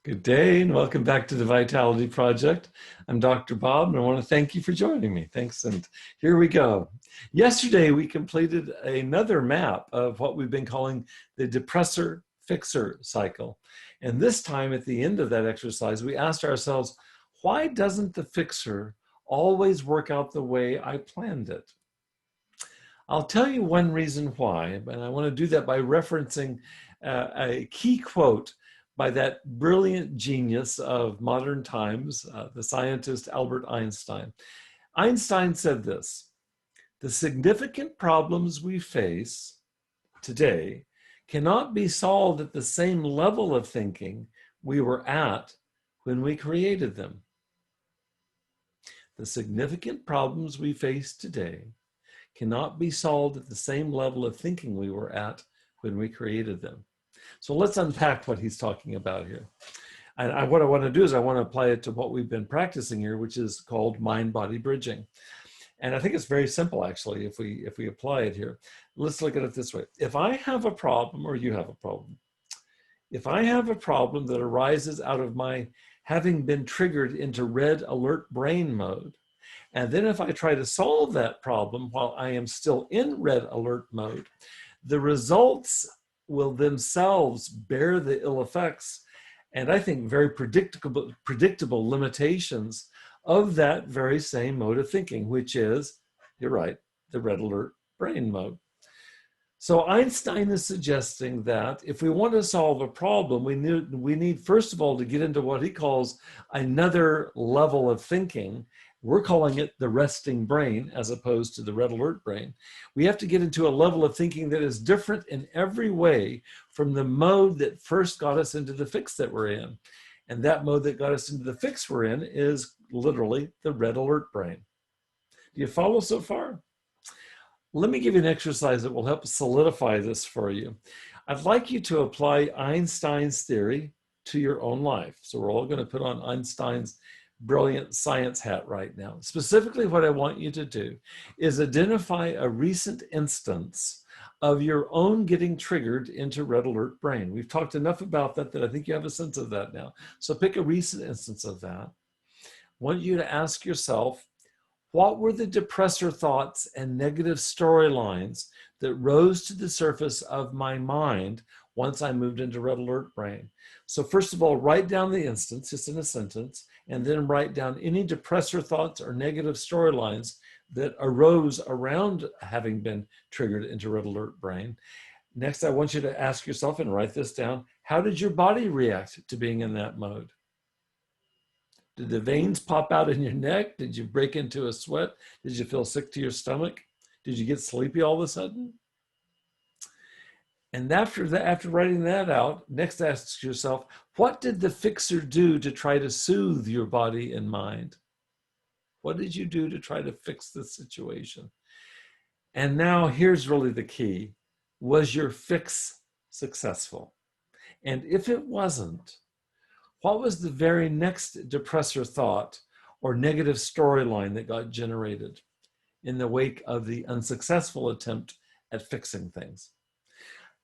Good day and welcome back to the Vitality Project. I'm Dr. Bob and I want to thank you for joining me. Thanks, and here we go. Yesterday we completed another map of what we've been calling the Depressor Fixer cycle. And this time at the end of that exercise, we asked ourselves, why doesn't the fixer always work out the way I planned it? I'll tell you one reason why, and I want to do that by referencing a key quote by that brilliant genius of modern times, the scientist Albert Einstein. Einstein said this: "The significant problems we face today cannot be solved at the same level of thinking we were at when we created them." The significant problems we face today cannot be solved at the same level of thinking we were at when we created them. So let's unpack what he's talking about here. And what I want to do is I want to apply it to what we've been practicing here, which is called mind-body bridging. And I think it's very simple, actually, if we apply it here. Let's look at it this way. If I have a problem, or you have a problem, if I have a problem that arises out of my having been triggered into red alert brain mode, and then if I try to solve that problem while I am still in red alert mode, the results will themselves bear the ill effects and I think very predictable limitations of that very same mode of thinking, which is, you're right, the red alert brain mode. So Einstein is suggesting that if we want to solve a problem, we need first of all to get into what he calls another level of thinking. We're calling it the resting brain as opposed to the red alert brain. We have to get into a level of thinking that is different in every way from the mode that first got us into the fix that we're in. And that mode that got us into the fix we're in is literally the red alert brain. Do you follow so far? Let me give you an exercise that will help solidify this for you. I'd like you to apply Einstein's theory to your own life. So we're all going to put on Einstein's brilliant science hat right now. Specifically, what I want you to do is identify a recent instance of your own getting triggered into red alert brain. We've talked enough about that I think you have a sense of that now. So pick a recent instance of that. I want you to ask yourself, what were the depressor thoughts and negative storylines that rose to the surface of my mind once I moved into red alert brain? So first of all, write down the instance, just in a sentence, and then write down any depressor thoughts or negative storylines that arose around having been triggered into red alert brain. Next, I want you to ask yourself, and write this down, how did your body react to being in that mode? Did the veins pop out in your neck? Did you break into a sweat? Did you feel sick to your stomach? Did you get sleepy all of a sudden? And after writing that out, next ask yourself, what did the fixer do to try to soothe your body and mind? What did you do to try to fix the situation? And now here's really the key. Was your fix successful? And if it wasn't, what was the very next depressor thought or negative storyline that got generated in the wake of the unsuccessful attempt at fixing things?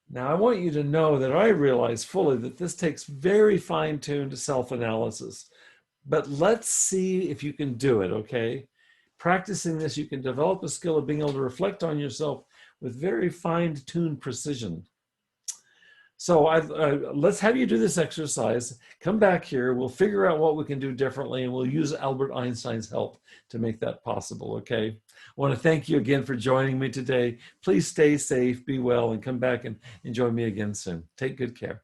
Now, I want you to know that I realize fully that this takes very fine-tuned self-analysis, but let's see if you can do it, okay? Practicing this, you can develop a skill of being able to reflect on yourself with very fine-tuned precision. So let's have you do this exercise. Come back here. We'll figure out what we can do differently, and we'll use Albert Einstein's help to make that possible, okay? I want to thank you again for joining me today. Please stay safe, be well, and come back and join me again soon. Take good care.